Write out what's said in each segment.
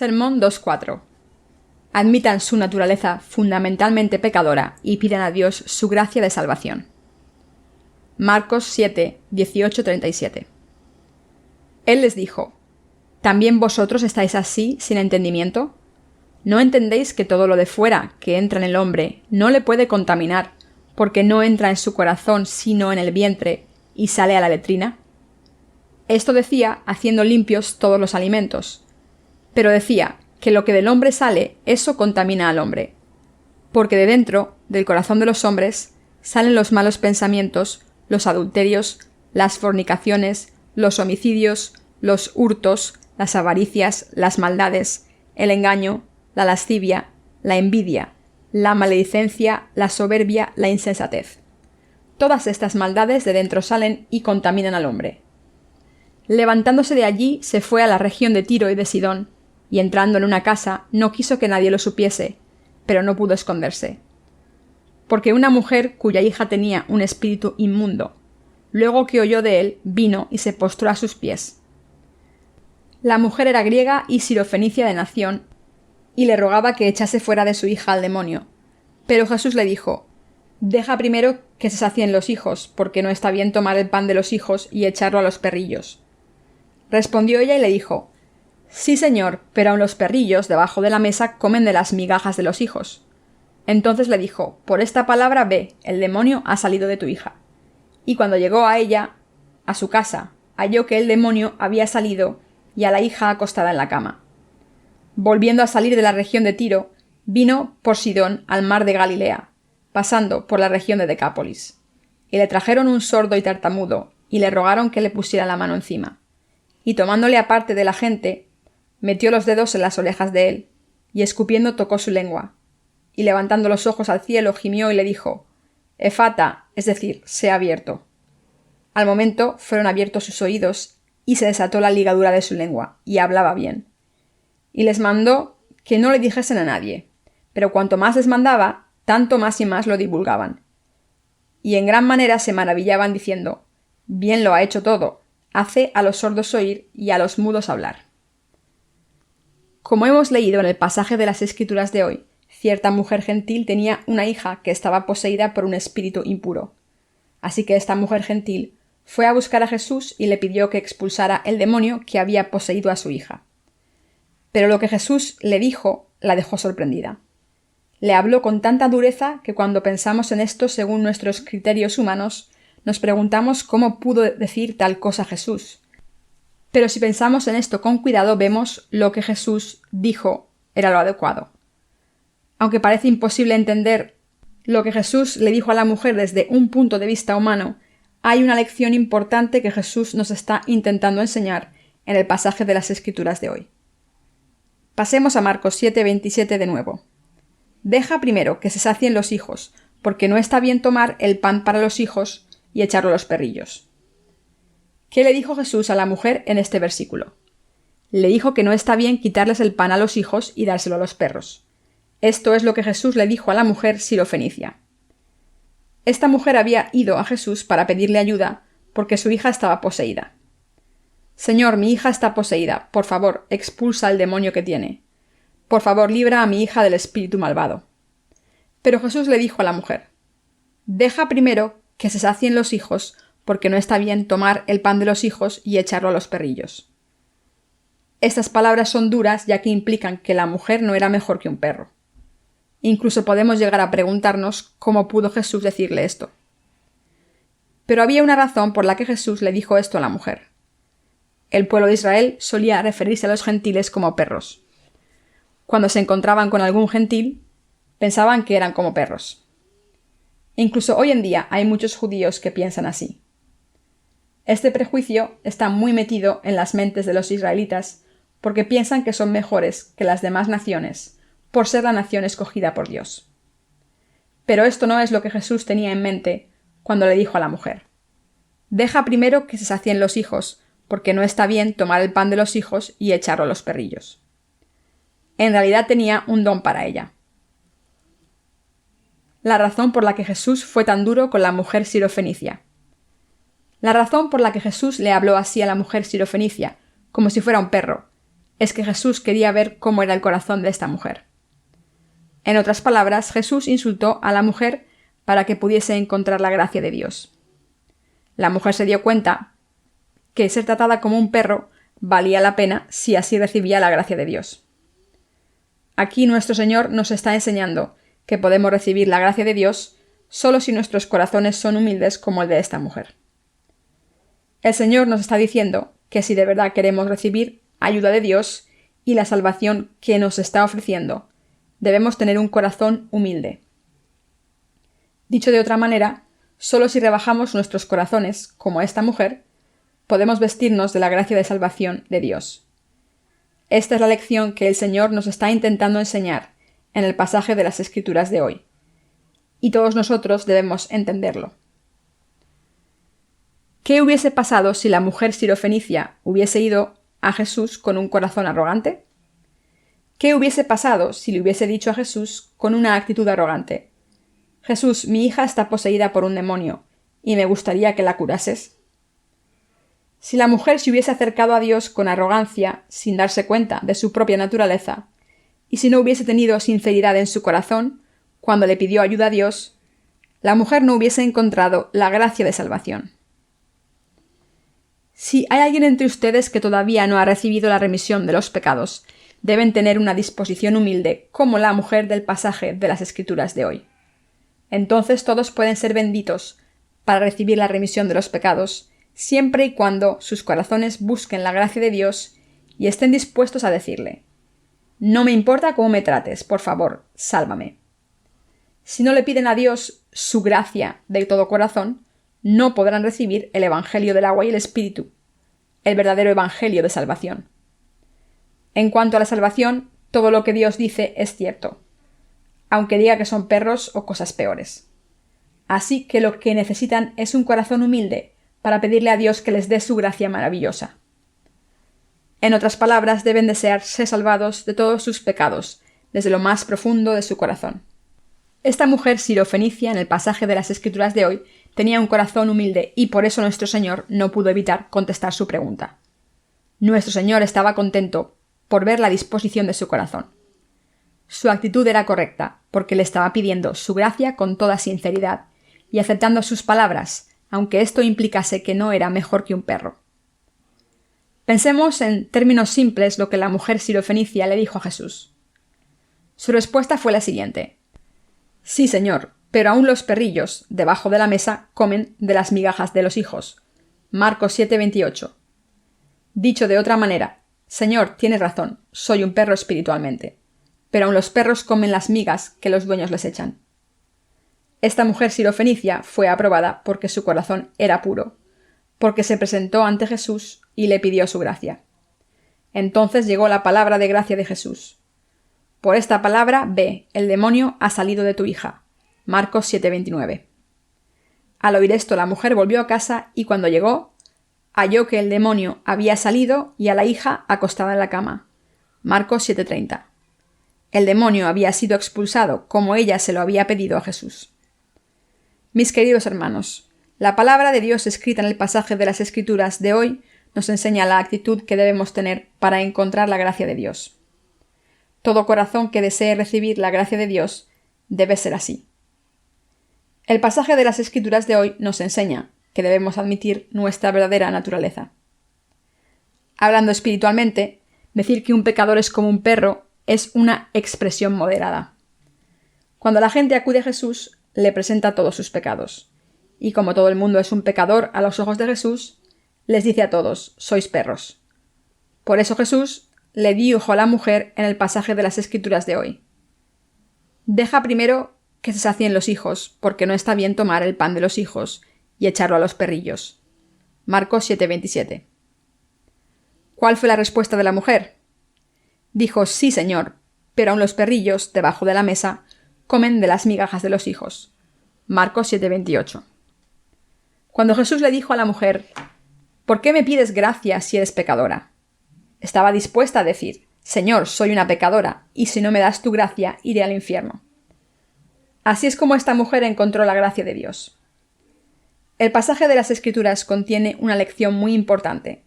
Sermón 2.4. Admitan su naturaleza fundamentalmente pecadora y pidan a Dios su gracia de salvación. Marcos 7:18-37. Él les dijo: ¿También vosotros estáis así sin entendimiento? ¿No entendéis que todo lo de fuera que entra en el hombre no le puede contaminar, porque no entra en su corazón sino en el vientre y sale a la letrina? Esto decía haciendo limpios todos los alimentos. Pero decía que lo que del hombre sale, eso contamina al hombre. Porque de dentro, del corazón de los hombres, salen los malos pensamientos, los adulterios, las fornicaciones, los homicidios, los hurtos, las avaricias, las maldades, el engaño, la lascivia, la envidia, la maledicencia, la soberbia, la insensatez. Todas estas maldades de dentro salen y contaminan al hombre. Levantándose de allí, se fue a la región de Tiro y de Sidón, y entrando en una casa, no quiso que nadie lo supiese, pero no pudo esconderse. Porque una mujer cuya hija tenía un espíritu inmundo, luego que oyó de él, vino y se postró a sus pies. La mujer era griega y sirofenicia de nación, y le rogaba que echase fuera de su hija al demonio. Pero Jesús le dijo: «Deja primero que se sacien los hijos, porque no está bien tomar el pan de los hijos y echarlo a los perrillos». Respondió ella y le dijo: «Sí, señor, pero aun los perrillos debajo de la mesa comen de las migajas de los hijos». Entonces le dijo: «Por esta palabra ve, el demonio ha salido de tu hija». Y cuando llegó a ella, a su casa, halló que el demonio había salido y a la hija acostada en la cama. Volviendo a salir de la región de Tiro, vino por Sidón al mar de Galilea, pasando por la región de Decápolis. Y le trajeron un sordo y tartamudo, y le rogaron que le pusiera la mano encima. Y tomándole aparte de la gente, metió los dedos en las orejas de él, y escupiendo tocó su lengua. Y levantando los ojos al cielo, gimió y le dijo: «Efata», es decir, «sea abierto». Al momento fueron abiertos sus oídos, y se desató la ligadura de su lengua, y hablaba bien. Y les mandó que no le dijesen a nadie, pero cuanto más les mandaba, tanto más y más lo divulgaban. Y en gran manera se maravillaban diciendo: «Bien lo ha hecho todo, hace a los sordos oír y a los mudos hablar». Como hemos leído en el pasaje de las Escrituras de hoy, cierta mujer gentil tenía una hija que estaba poseída por un espíritu impuro. Así que esta mujer gentil fue a buscar a Jesús y le pidió que expulsara el demonio que había poseído a su hija. Pero lo que Jesús le dijo la dejó sorprendida. Le habló con tanta dureza que cuando pensamos en esto según nuestros criterios humanos, nos preguntamos cómo pudo decir tal cosa Jesús. Pero si pensamos en esto con cuidado, vemos lo que Jesús dijo era lo adecuado. Aunque parece imposible entender lo que Jesús le dijo a la mujer desde un punto de vista humano, hay una lección importante que Jesús nos está intentando enseñar en el pasaje de las Escrituras de hoy. Pasemos a Marcos 7:27 de nuevo. «Deja primero que se sacien los hijos, porque no está bien tomar el pan para los hijos y echarlo a los perrillos». ¿Qué le dijo Jesús a la mujer en este versículo? Le dijo que no está bien quitarles el pan a los hijos y dárselo a los perros. Esto es lo que Jesús le dijo a la mujer sirofenicia. Esta mujer había ido a Jesús para pedirle ayuda porque su hija estaba poseída. «Señor, mi hija está poseída. Por favor, expulsa al demonio que tiene. Por favor, libra a mi hija del espíritu malvado». Pero Jesús le dijo a la mujer: «Deja primero que se sacien los hijos, porque no está bien tomar el pan de los hijos y echarlo a los perrillos». Estas palabras son duras ya que implican que la mujer no era mejor que un perro. Incluso podemos llegar a preguntarnos cómo pudo Jesús decirle esto. Pero había una razón por la que Jesús le dijo esto a la mujer. El pueblo de Israel solía referirse a los gentiles como perros. Cuando se encontraban con algún gentil, pensaban que eran como perros. Incluso hoy en día hay muchos judíos que piensan así. Este prejuicio está muy metido en las mentes de los israelitas porque piensan que son mejores que las demás naciones, por ser la nación escogida por Dios. Pero esto no es lo que Jesús tenía en mente cuando le dijo a la mujer: «Deja primero que se sacien los hijos, porque no está bien tomar el pan de los hijos y echarlo a los perrillos». En realidad tenía un don para ella. La razón por la que Jesús fue tan duro con la mujer sirofenicia. La razón por la que Jesús le habló así a la mujer sirofenicia, como si fuera un perro, es que Jesús quería ver cómo era el corazón de esta mujer. En otras palabras, Jesús insultó a la mujer para que pudiese encontrar la gracia de Dios. La mujer se dio cuenta que ser tratada como un perro valía la pena si así recibía la gracia de Dios. Aquí nuestro Señor nos está enseñando que podemos recibir la gracia de Dios solo si nuestros corazones son humildes como el de esta mujer. El Señor nos está diciendo que si de verdad queremos recibir ayuda de Dios y la salvación que nos está ofreciendo, debemos tener un corazón humilde. Dicho de otra manera, solo si rebajamos nuestros corazones, como esta mujer, podemos vestirnos de la gracia de salvación de Dios. Esta es la lección que el Señor nos está intentando enseñar en el pasaje de las Escrituras de hoy, y todos nosotros debemos entenderlo. ¿Qué hubiese pasado si la mujer sirofenicia hubiese ido a Jesús con un corazón arrogante? ¿Qué hubiese pasado si le hubiese dicho a Jesús con una actitud arrogante: Jesús, mi hija está poseída por un demonio, y me gustaría que la curases? Si la mujer se hubiese acercado a Dios con arrogancia, sin darse cuenta de su propia naturaleza, y si no hubiese tenido sinceridad en su corazón cuando le pidió ayuda a Dios, la mujer no hubiese encontrado la gracia de salvación. Si hay alguien entre ustedes que todavía no ha recibido la remisión de los pecados, deben tener una disposición humilde como la mujer del pasaje de las Escrituras de hoy. Entonces todos pueden ser benditos para recibir la remisión de los pecados, siempre y cuando sus corazones busquen la gracia de Dios y estén dispuestos a decirle: no me importa cómo me trates, por favor, sálvame. Si no le piden a Dios su gracia de todo corazón, no podrán recibir el Evangelio del agua y el Espíritu, el verdadero Evangelio de salvación. En cuanto a la salvación, todo lo que Dios dice es cierto, aunque diga que son perros o cosas peores. Así que lo que necesitan es un corazón humilde para pedirle a Dios que les dé su gracia maravillosa. En otras palabras, deben desear ser salvados de todos sus pecados, desde lo más profundo de su corazón. Esta mujer sirofenicia en el pasaje de las Escrituras de hoy tenía un corazón humilde y por eso nuestro Señor no pudo evitar contestar su pregunta. Nuestro Señor estaba contento por ver la disposición de su corazón. Su actitud era correcta, porque le estaba pidiendo su gracia con toda sinceridad y aceptando sus palabras, aunque esto implicase que no era mejor que un perro. Pensemos en términos simples lo que la mujer sirofenicia le dijo a Jesús. Su respuesta fue la siguiente: sí, Señor, pero aún los perrillos, debajo de la mesa, comen de las migajas de los hijos. Marcos 7:28. Dicho de otra manera: Señor, tienes razón, soy un perro espiritualmente, pero aún los perros comen las migas que los dueños les echan. Esta mujer sirofenicia fue aprobada porque su corazón era puro, porque se presentó ante Jesús y le pidió su gracia. Entonces llegó la palabra de gracia de Jesús. Por esta palabra, ve, el demonio ha salido de tu hija. Marcos 7:29. Al oír esto, la mujer volvió a casa y cuando llegó, halló que el demonio había salido y a la hija acostada en la cama. Marcos 7:30. El demonio había sido expulsado como ella se lo había pedido a Jesús. Mis queridos hermanos, la palabra de Dios escrita en el pasaje de las Escrituras de hoy nos enseña la actitud que debemos tener para encontrar la gracia de Dios. Todo corazón que desee recibir la gracia de Dios debe ser así. El pasaje de las Escrituras de hoy nos enseña que debemos admitir nuestra verdadera naturaleza. Hablando espiritualmente, decir que un pecador es como un perro es una expresión moderada. Cuando la gente acude a Jesús, le presenta todos sus pecados. Y como todo el mundo es un pecador a los ojos de Jesús, les dice a todos: sois perros. Por eso Jesús le dijo a la mujer en el pasaje de las Escrituras de hoy: deja primero que se sacien los hijos, porque no está bien tomar el pan de los hijos y echarlo a los perrillos. Marcos 7:27. ¿Cuál fue la respuesta de la mujer? Dijo: sí, Señor, pero aun los perrillos, debajo de la mesa, comen de las migajas de los hijos. Marcos 7:28. Cuando Jesús le dijo a la mujer: ¿por qué me pides gracia si eres pecadora?, estaba dispuesta a decir: Señor, soy una pecadora, y si no me das tu gracia, iré al infierno. Así es como esta mujer encontró la gracia de Dios. El pasaje de las Escrituras contiene una lección muy importante,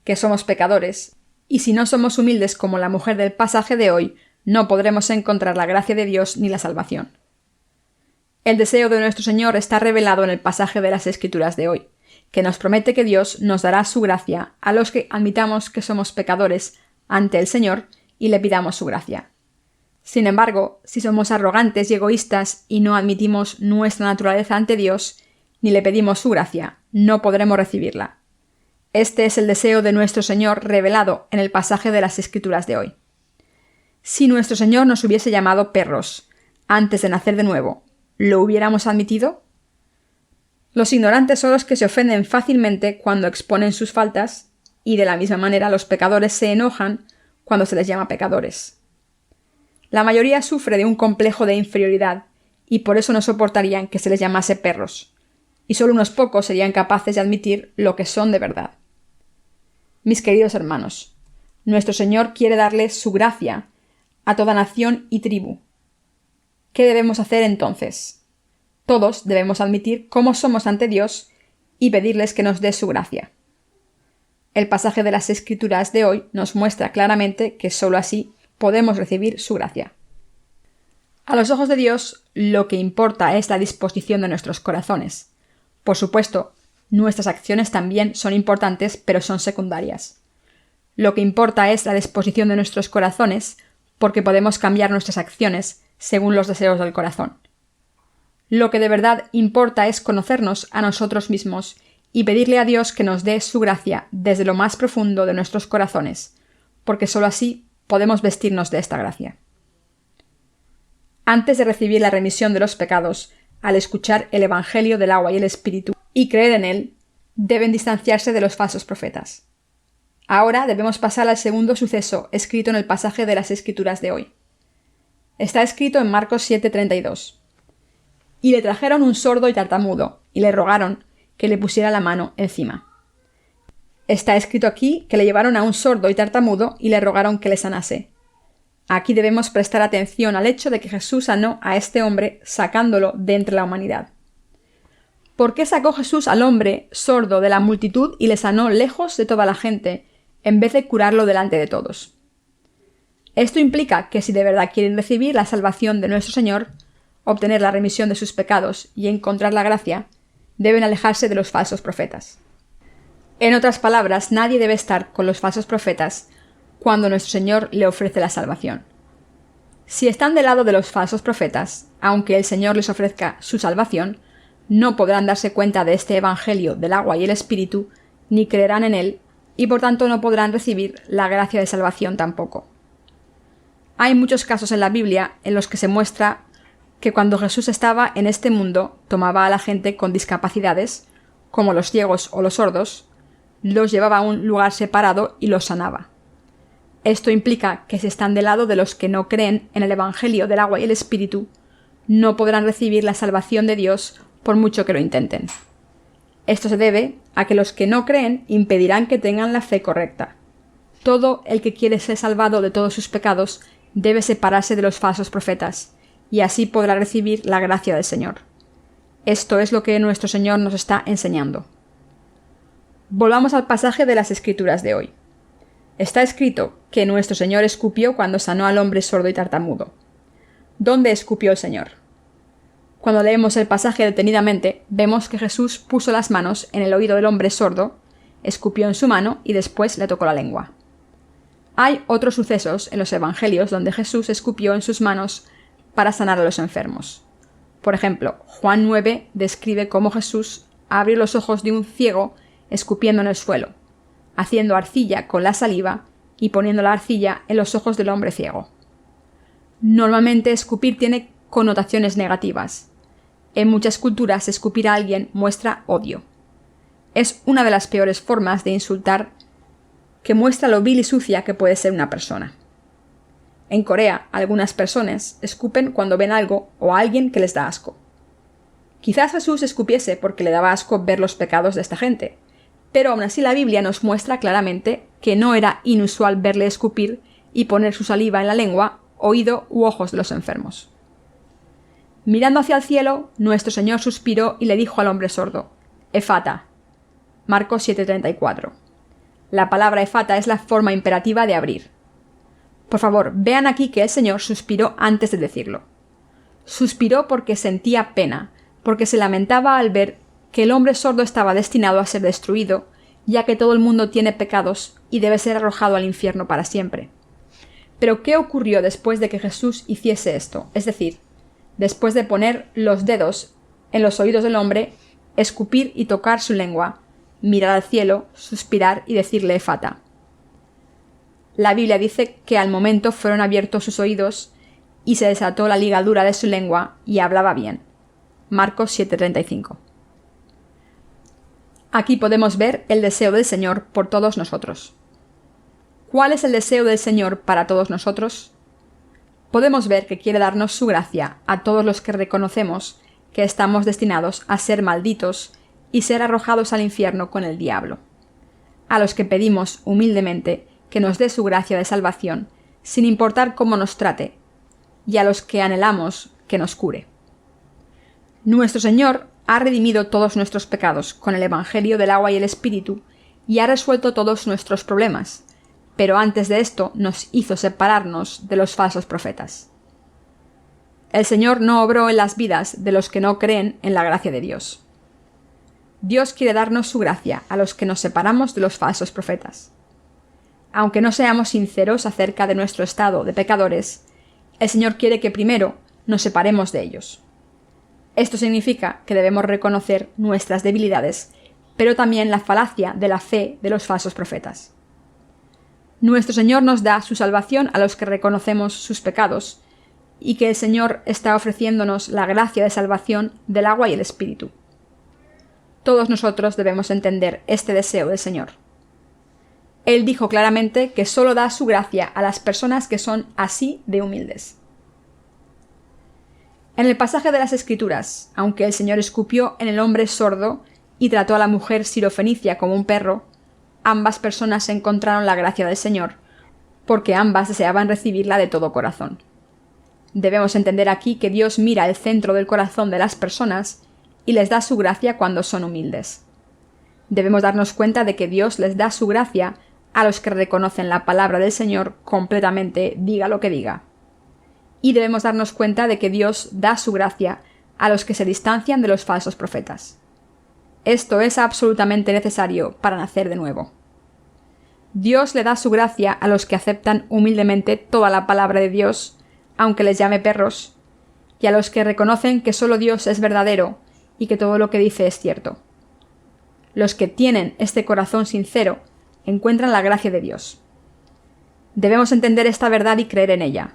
que somos pecadores Y si no somos humildes como la mujer del pasaje de hoy, no podremos encontrar la gracia de Dios ni la salvación. El deseo de nuestro Señor está revelado en el pasaje de las Escrituras de hoy, que nos promete que Dios nos dará su gracia a los que admitamos que somos pecadores ante el Señor y le pidamos su gracia. Sin embargo, si somos arrogantes y egoístas y no admitimos nuestra naturaleza ante Dios, ni le pedimos su gracia, no podremos recibirla. Este es el deseo de nuestro Señor revelado en el pasaje de las Escrituras de hoy. Si nuestro Señor nos hubiese llamado perros antes de nacer de nuevo, ¿lo hubiéramos admitido? Los ignorantes son los que se ofenden fácilmente cuando exponen sus faltas, y de la misma manera los pecadores se enojan cuando se les llama pecadores. La mayoría sufre de un complejo de inferioridad, y por eso no soportarían que se les llamase perros, y solo unos pocos serían capaces de admitir lo que son de verdad. Mis queridos hermanos, nuestro Señor quiere darle su gracia a toda nación y tribu. ¿Qué debemos hacer entonces? Todos debemos admitir cómo somos ante Dios y pedirles que nos dé su gracia. El pasaje de las Escrituras de hoy nos muestra claramente que sólo así podemos recibir su gracia. A los ojos de Dios, lo que importa es la disposición de nuestros corazones. Por supuesto, nuestras acciones también son importantes, pero son secundarias. Lo que importa es la disposición de nuestros corazones, porque podemos cambiar nuestras acciones según los deseos del corazón. Lo que de verdad importa es conocernos a nosotros mismos y pedirle a Dios que nos dé su gracia desde lo más profundo de nuestros corazones, porque sólo así podemos vestirnos de esta gracia. Antes de recibir la remisión de los pecados, al escuchar el Evangelio del agua y el Espíritu y creer en él, deben distanciarse de los falsos profetas. Ahora debemos pasar al segundo suceso escrito en el pasaje de las Escrituras de hoy. Está escrito en Marcos 7:32. Y le trajeron un sordo y tartamudo, y le rogaron que le pusiera la mano encima. Está escrito aquí que le llevaron a un sordo y tartamudo y le rogaron que le sanase. Aquí debemos prestar atención al hecho de que Jesús sanó a este hombre sacándolo de entre la humanidad. ¿Por qué sacó Jesús al hombre sordo de la multitud y le sanó lejos de toda la gente, en vez de curarlo delante de todos? Esto implica que si de verdad quieren recibir la salvación de nuestro Señor, obtener la remisión de sus pecados y encontrar la gracia, deben alejarse de los falsos profetas. En otras palabras, nadie debe estar con los falsos profetas cuando nuestro Señor le ofrece la salvación. Si están del lado de los falsos profetas, aunque el Señor les ofrezca su salvación, no podrán darse cuenta de este Evangelio del agua y el Espíritu, ni creerán en él, y por tanto no podrán recibir la gracia de salvación tampoco. Hay muchos casos en la Biblia en los que se muestra que cuando Jesús estaba en este mundo tomaba a la gente con discapacidades, como los ciegos o los sordos, los llevaba a un lugar separado y los sanaba. Esto implica que si están del lado de los que no creen en el Evangelio del agua y el Espíritu, no podrán recibir la salvación de Dios por mucho que lo intenten. Esto se debe a que los que no creen impedirán que tengan la fe correcta. Todo el que quiere ser salvado de todos sus pecados debe separarse de los falsos profetas, y así podrá recibir la gracia del Señor. Esto es lo que nuestro Señor nos está enseñando. Volvamos al pasaje de las Escrituras de hoy. Está escrito que nuestro Señor escupió cuando sanó al hombre sordo y tartamudo. ¿Dónde escupió el Señor? Cuando leemos el pasaje detenidamente, vemos que Jesús puso las manos en el oído del hombre sordo, escupió en su mano y después le tocó la lengua. Hay otros sucesos en los Evangelios donde Jesús escupió en sus manos para sanar a los enfermos. Por ejemplo, Juan 9 describe cómo Jesús abrió los ojos de un ciego escupiendo en el suelo, haciendo arcilla con la saliva y poniendo la arcilla en los ojos del hombre ciego. Normalmente escupir tiene connotaciones negativas. En muchas culturas escupir a alguien muestra odio. Es una de las peores formas de insultar que muestra lo vil y sucia que puede ser una persona. En Corea, algunas personas escupen cuando ven algo o a alguien que les da asco. Quizás Jesús escupiese porque le daba asco ver los pecados de esta gente, pero aún así la Biblia nos muestra claramente que no era inusual verle escupir y poner su saliva en la lengua, oído u ojos de los enfermos. Mirando hacia el cielo, nuestro Señor suspiró y le dijo al hombre sordo: Efata. Marcos 7:34. La palabra efata es la forma imperativa de abrir. Por favor, vean aquí que el Señor suspiró antes de decirlo. Suspiró porque sentía pena, porque se lamentaba al ver que el hombre sordo estaba destinado a ser destruido, ya que todo el mundo tiene pecados y debe ser arrojado al infierno para siempre. Pero ¿qué ocurrió después de que Jesús hiciese esto? Es decir, después de poner los dedos en los oídos del hombre, escupir y tocar su lengua, mirar al cielo, suspirar y decirle efata. La Biblia dice que al momento fueron abiertos sus oídos y se desató la ligadura de su lengua y hablaba bien. Marcos 7:35. Aquí podemos ver el deseo del Señor por todos nosotros. ¿Cuál es el deseo del Señor para todos nosotros? Podemos ver que quiere darnos su gracia a todos los que reconocemos que estamos destinados a ser malditos y ser arrojados al infierno con el diablo. A los que pedimos humildemente que nos dé su gracia de salvación, sin importar cómo nos trate, y a los que anhelamos que nos cure. Nuestro Señor ha redimido todos nuestros pecados con el Evangelio del agua y el Espíritu y ha resuelto todos nuestros problemas, pero antes de esto nos hizo separarnos de los falsos profetas. El Señor no obró en las vidas de los que no creen en la gracia de Dios. Dios quiere darnos su gracia a los que nos separamos de los falsos profetas. Aunque no seamos sinceros acerca de nuestro estado de pecadores, el Señor quiere que primero nos separemos de ellos. Esto significa que debemos reconocer nuestras debilidades, pero también la falacia de la fe de los falsos profetas. Nuestro Señor nos da su salvación a los que reconocemos sus pecados, y que el Señor está ofreciéndonos la gracia de salvación del agua y el Espíritu. Todos nosotros debemos entender este deseo del Señor. Él dijo claramente que solo da su gracia a las personas que son así de humildes. En el pasaje de las Escrituras, aunque el Señor escupió en el hombre sordo y trató a la mujer sirofenicia como un perro, ambas personas encontraron la gracia del Señor, porque ambas deseaban recibirla de todo corazón. Debemos entender aquí que Dios mira el centro del corazón de las personas y les da su gracia cuando son humildes. Debemos darnos cuenta de que Dios les da su gracia a los que reconocen la palabra del Señor completamente, diga lo que diga. Y debemos darnos cuenta de que Dios da su gracia a los que se distancian de los falsos profetas. Esto es absolutamente necesario para nacer de nuevo. Dios le da su gracia a los que aceptan humildemente toda la palabra de Dios, aunque les llame perros, y a los que reconocen que solo Dios es verdadero y que todo lo que dice es cierto. Los que tienen este corazón sincero encuentran la gracia de Dios. Debemos entender esta verdad y creer en ella.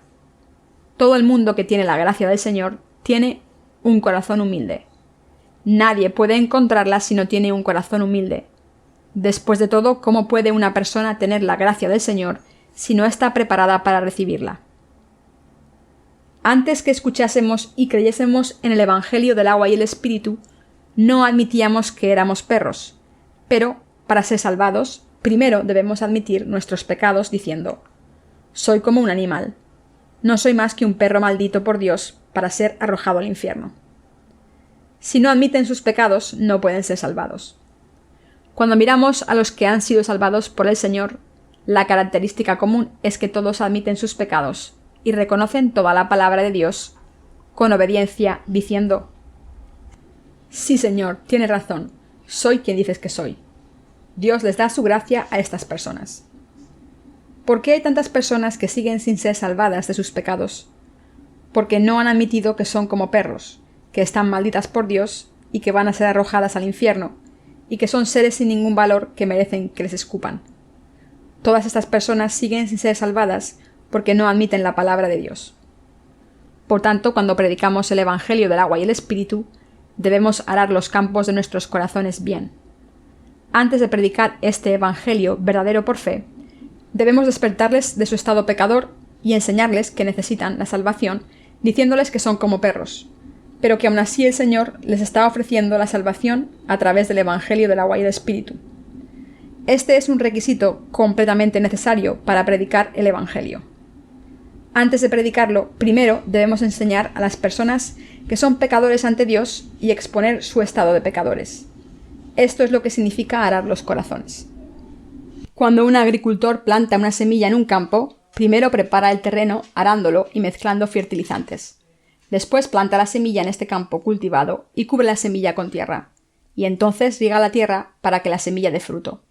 Todo el mundo que tiene la gracia del Señor tiene un corazón humilde. Nadie puede encontrarla si no tiene un corazón humilde. Después de todo, ¿cómo puede una persona tener la gracia del Señor si no está preparada para recibirla? Antes que escuchásemos y creyésemos en el Evangelio del agua y el Espíritu, no admitíamos que éramos perros, pero, para ser salvados, primero debemos admitir nuestros pecados diciendo: soy como un animal. No soy más que un perro maldito por Dios para ser arrojado al infierno. Si no admiten sus pecados, no pueden ser salvados. Cuando miramos a los que han sido salvados por el Señor, la característica común es que todos admiten sus pecados y reconocen toda la palabra de Dios con obediencia, diciendo: sí, Señor, tienes razón, soy quien dices que soy. Dios les da su gracia a estas personas. ¿Por qué hay tantas personas que siguen sin ser salvadas de sus pecados? Porque no han admitido que son como perros, que están malditas por Dios y que van a ser arrojadas al infierno, y que son seres sin ningún valor que merecen que les escupan. Todas estas personas siguen sin ser salvadas porque no admiten la palabra de Dios. Por tanto, cuando predicamos el Evangelio del agua y el Espíritu, debemos arar los campos de nuestros corazones bien. Antes de predicar este Evangelio verdadero por fe, debemos despertarles de su estado pecador y enseñarles que necesitan la salvación, diciéndoles que son como perros, pero que aún así el Señor les está ofreciendo la salvación a través del Evangelio del agua y el Espíritu. Este es un requisito completamente necesario para predicar el Evangelio. Antes de predicarlo, primero debemos enseñar a las personas que son pecadores ante Dios y exponer su estado de pecadores. Esto es lo que significa arar los corazones. Cuando un agricultor planta una semilla en un campo, primero prepara el terreno arándolo y mezclando fertilizantes. Después planta la semilla en este campo cultivado y cubre la semilla con tierra, y entonces riega la tierra para que la semilla dé fruto.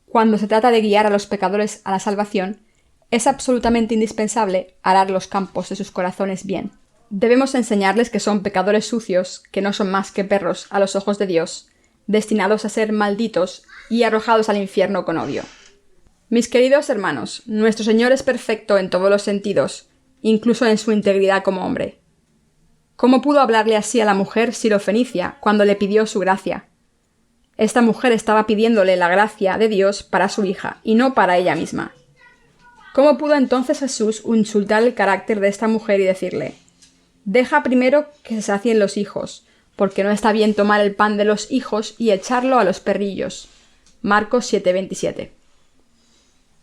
Cuando se trata de guiar a los pecadores a la salvación, es absolutamente indispensable arar los campos de sus corazones bien. Debemos enseñarles que son pecadores sucios, que no son más que perros a los ojos de Dios, destinados a ser malditos y arrojados al infierno con odio. Mis queridos hermanos, nuestro Señor es perfecto en todos los sentidos, incluso en su integridad como hombre. ¿Cómo pudo hablarle así a la mujer sirofenicia cuando le pidió su gracia? Esta mujer estaba pidiéndole la gracia de Dios para su hija y no para ella misma. ¿Cómo pudo entonces Jesús insultar el carácter de esta mujer y decirle: «Deja primero que se sacien los hijos, porque no está bien tomar el pan de los hijos y echarlo a los perrillos»? Marcos 7:27.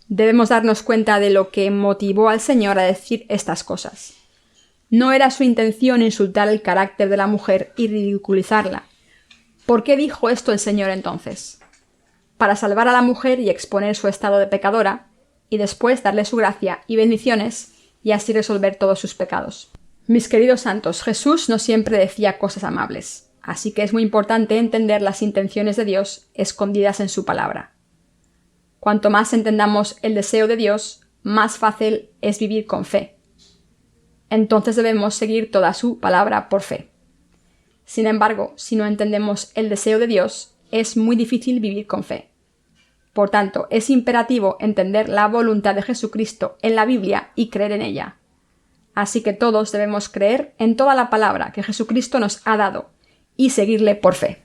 Debemos darnos cuenta de lo que motivó al Señor a decir estas cosas. No era su intención insultar el carácter de la mujer y ridiculizarla. ¿Por qué dijo esto el Señor entonces? Para salvar a la mujer y exponer su estado de pecadora, y después darle su gracia y bendiciones, y así resolver todos sus pecados. Mis queridos santos, Jesús no siempre decía cosas amables, así que es muy importante entender las intenciones de Dios escondidas en su palabra. Cuanto más entendamos el deseo de Dios, más fácil es vivir con fe. Entonces debemos seguir toda su palabra por fe. Sin embargo, si no entendemos el deseo de Dios, es muy difícil vivir con fe. Por tanto, es imperativo entender la voluntad de Jesucristo en la Biblia y creer en ella. Así que todos debemos creer en toda la palabra que Jesucristo nos ha dado y seguirle por fe.